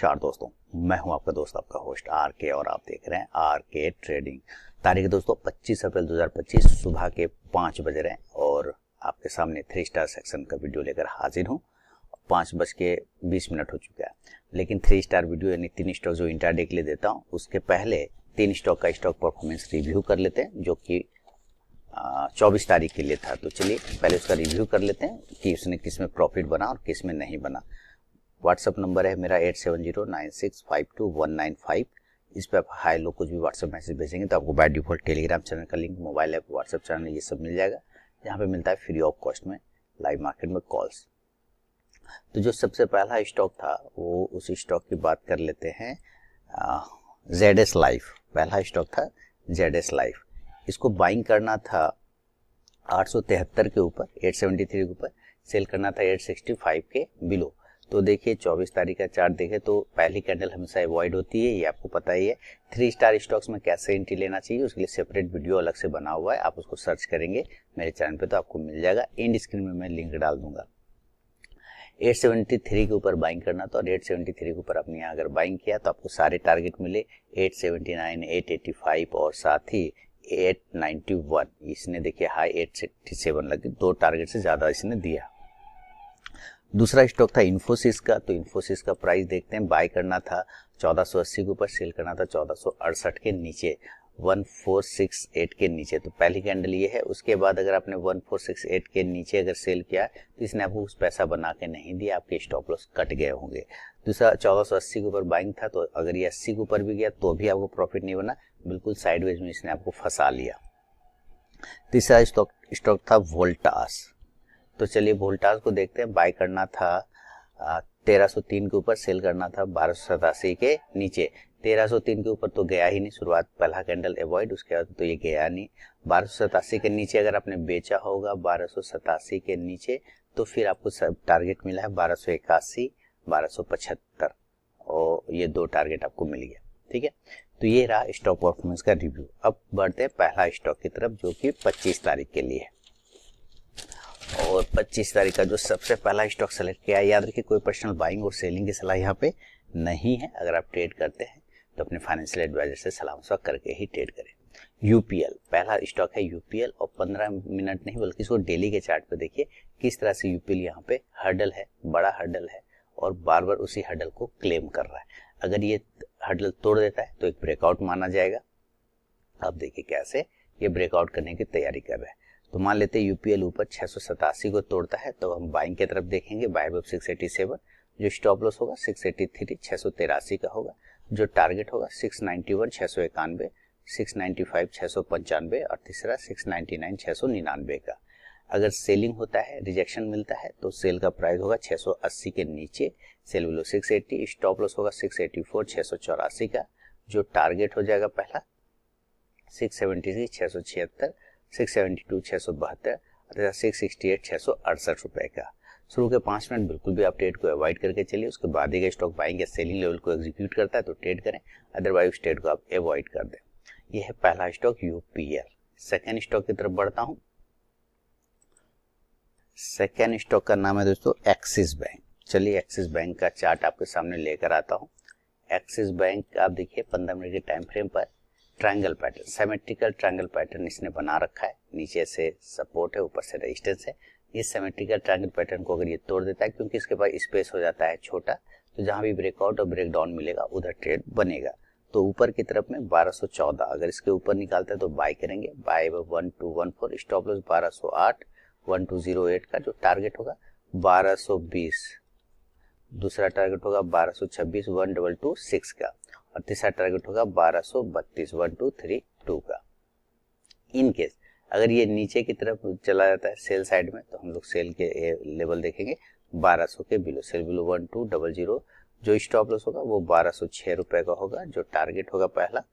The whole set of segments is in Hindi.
नमस्कार दोस्तों, मैं हूं आपका दोस्त, आपका होस्ट आर के, और आप देख रहे हैं आर के ट्रेडिंग। तारीख दोस्तों 25 अप्रैल 2025 सुबह के 5 बज रहे हैं और आपके सामने 3 स्टार सेक्शन का वीडियो लेकर हाजिर हूं। 5:20 हो चुका है, लेकिन 3 स्टार वीडियो यानी 3 स्टॉक जो इंट्राडे के लिए देता हूं, उसके पहले 3 स्टॉक का स्टॉक परफॉर्मेंस रिव्यू कर लेते हैं, जो कि 24 तारीख के लिए था। तो चलिए पहले उसका रिव्यू कर लेते हैं कि उसने किस में प्रॉफिट बना और किस में नहीं बना। व्हाट्सअप नंबर है मेरा 8709652195। इस पर आप हाई लो कुछ भी व्हाट्सअप मैसेज भेजेंगे तो आपको बाय डिफॉल्ट टेलीग्राम चैनल का link, mobile app, WhatsApp channel, ये सब मिल जाएगा, जहाँ पे मिलता है फ्री ऑफ कॉस्ट में लाइव मार्केट में कॉल्स। तो जो सबसे पहला स्टॉक था वो उस स्टॉक की बात कर लेते हैं, ZS लाइफ। पहला स्टॉक था ZS लाइफ। इसको बाइंग करना था 873 के ऊपर, 873 के ऊपर, सेल करना था 865 के बिलो। तो देखिए 24 तारीख का चार्ट देखें तो पहली कैंडल हमेशा अवॉइड होती है, ये आपको पता ही है। 3 स्टार स्टॉक्स में कैसे एंट्री लेना चाहिए उसके लिए सेपरेट वीडियो अलग से बना हुआ है, आप उसको सर्च करेंगे मेरे चैनल पे तो आपको मिल जाएगा। एंड स्क्रीन में मैं लिंक डाल दूंगा। 873 के ऊपर बाइंग करना था और 873 के ऊपर आपने यहाँ अगर बाइंग किया तो आपको सारे टारगेट मिले, 879, 885 और साथ ही 891। इसने देखिए हाई 867 लगे, 2 टारगेट से ज्यादा इसने दिया। दूसरा स्टॉक था इन्फोसिस का। तो इन्फोसिस का प्राइस देखते हैं, बाय करना था 1480 के ऊपर, सेल करना था 1468 के नीचे, 1468 के नीचे। तो पहली कैंडल ये है। उसके बाद अगर आपने 1468 के नीचे अगर सेल किया तो इसने आपको कुछ पैसा बना के नहीं दिया, आपके स्टॉप लॉस कट गए होंगे। दूसरा 1480 के ऊपर बाइंग था, तो अगर ये 80 के ऊपर भी गया तो भी आपको प्रॉफिट नहीं बना, बिल्कुल साइडवेज में इसने आपको फंसा लिया। तीसरा स्टॉक था वोल्टास। तो चलिए वोल्टास को देखते हैं। बाय करना था 1303 के ऊपर, सेल करना था 1287 के नीचे। 1303 के ऊपर तो गया ही नहीं, शुरुआत पहला कैंडल अवॉइड, उसके बाद तो ये गया नहीं। 1287 के नीचे अगर आपने बेचा होगा 1287 के नीचे, तो फिर आपको सब टारगेट मिला है 1281, 1275 और ये 2 टारगेट आपको मिल गया। ठीक है, तो ये रहा स्टॉक परफॉर्मेंस का रिव्यू। अब बढ़ते हैं पहला स्टॉक की तरफ, जो कि 25 तारीख के लिए है। और 25 तारीख का जो सबसे पहला स्टॉक सेलेक्ट किया है, याद रखिए कोई पर्सनल बाइंग और सेलिंग की सलाह यहाँ पे नहीं है। अगर आप ट्रेड करते हैं तो अपने फाइनेंशियल एडवाइजर से सलाह मशवरा करके ही ट्रेड करें। यूपीएल पहला स्टॉक है, यूपीएल। और 15 मिनट नहीं बल्कि इसको डेली के चार्ट पे देखिए किस तरह से यूपीएल यहाँ पे हर्डल है, बड़ा हर्डल है और बार बार उसी हर्डल को क्लेम कर रहा है। अगर ये हर्डल तोड़ देता है तो एक ब्रेकआउट माना जाएगा। अब देखिए कैसे ये ब्रेकआउट करने की तैयारी कर रहा है। तो मान लेते हैं यूपीएल ऊपर 687 को तोड़ता है तो हम बाइंग की तरफ देखेंगे, बाय वेब 687, जो स्टॉप लॉस होगा 683, 683 का होगा, जो टारगेट होगा 691, 691, 695, 695 और तीसरा 699, 699 का। अगर सेलिंग होता है, रिजेक्शन मिलता है, तो सेल का प्राइस होगा 680 के नीचे, सेल बिलो 680, स्टॉप लॉस होगा 684, 684 का, जो टारगेट हो जाएगा पहला 676, 676, 672, 672 और 668, 668 रुपए का। शुरू के 5 मिनट बिल्कुल भी आप ट्रेड को अवॉइड करके चलिए, उसके बाद ही स्टॉक बाइंग या सेलिंग लेवल को एग्जीक्यूट करता है तो ट्रेड करें, अदरवाइज ट्रेड को आप अवॉइड कर दें। यह है पहला स्टॉक यूपीएल। सेकेंड स्टॉक की तरफ बढ़ता हूं। सेकेंड स्टॉक का नाम है दोस्तों एक्सिस बैंक। चलिए एक्सिस बैंक का चार्ट आपके सामने लेकर आता हूं। एक्सिस बैंक आप देखिए 15 मिनट के टाइम फ्रेम पर triangle pattern, symmetrical triangle pattern इसने बना रखा है। नीचे से सपोर्ट है, ऊपर से रेजिस्टेंस है। इस सिमेट्रिकल ट्रायंगल पैटर्न को अगर ये तोड़ देता है, क्योंकि इसके पास स्पेस हो जाता है छोटा, तो जहां भी ब्रेकआउट और ब्रेक डाउन मिलेगा उधर ट्रेड बनेगा। तो ऊपर की तरफ में 1214 अगर इसके ऊपर निकालता है तो बाय करेंगे, बाय 1214, स्टॉप लॉस 1208, 1208 का, जो टारगेट होगा 1220, दूसरा टारगेट होगा 1226, 1226 का, और तीसरा टारगेट होगा 1232, 1232 का। इन केस अगर ये नीचे की तरफ चला जाता है सेल साइड में, तो हम लोग सेल के लेवल देखेंगे 1200 के बिलो, सेल बिलो 1200, जो स्टॉप लॉस होगा वो 1206 रुपए का होगा, जो टारगेट होगा पहला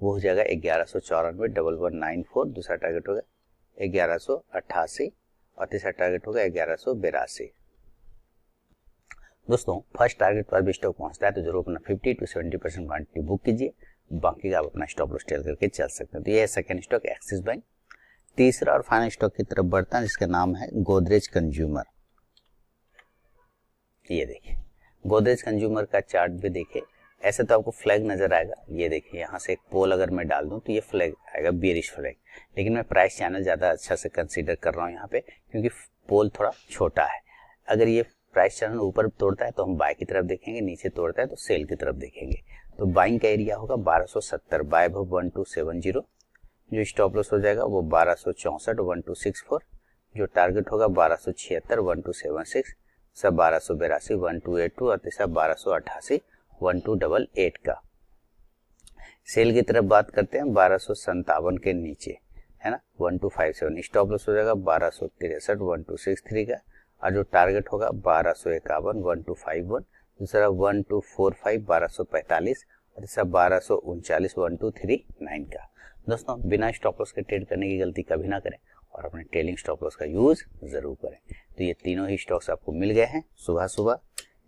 वो हो जाएगा 1194, 1194, दूसरा टारगेट होगा 1188 और तीसरा टारगेट होगा 1182। दोस्तों फर्स्ट टारगेट पर भी स्टॉक पहुंचता है तो जरूर अपना 50 to 70% क्वांटिटी बुक कीजिए, बाकी का आप अपना स्टॉप लॉस टेल करके चल सकते हैं। तो ये है सेकंड स्टॉक एक्सिस बैंक। तीसरा और फाइनल स्टॉक की तरफ बढ़ता है जिसका नाम है गोदरेज कंज्यूमर। ये देखिए गोदरेज कंज्यूमर का चार्ट भी देखिए, ऐसे तो आपको फ्लैग नजर आएगा। ये देखिए यहाँ से एक पोल अगर मैं डाल दूं तो ये फ्लैग आएगा, बेरिश फ्लैग। लेकिन मैं प्राइस चैनल ज़्यादा अच्छा से कंसीडर कर रहा हूँ यहाँ पे, क्योंकि पोल थोड़ा छोटा है। अगर ये प्राइस चैनल ऊपर तोड़ता है तो हम बाय की तरफ देखेंगे, नीचे तोड़ता है तो सेल की तरफ देखेंगे। तो बाइंग का एरिया होगा 1270 बाय 1270, जो स्टॉप लॉस हो जाएगा वो 1264 1264, जो टारगेट होगा 1276 1276, सब 1282 1282 और तीसरा 1288 1288 का। सेल की तरफ बात करते हैं 1257 के नीचे, है ना, 1257, स्टॉप लॉस हो जाएगा 1263 1263 का, और जो टारगेट होगा 1251 1251, दूसरा 1245 1245 और तीसरा 1239 1239 का। दोस्तों बिना स्टॉप लॉस के ट्रेड करने की गलती कभी ना करें और अपने ट्रेलिंग स्टॉप लॉस का यूज जरूर करें। तो ये तीनों ही स्टॉक्स आपको मिल गए हैं सुबह सुबह,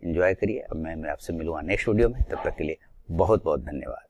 एंजॉय करिए। अब मैं आपसे मिलूंगा नेक्स्ट वीडियो में, तब तक के लिए बहुत बहुत धन्यवाद।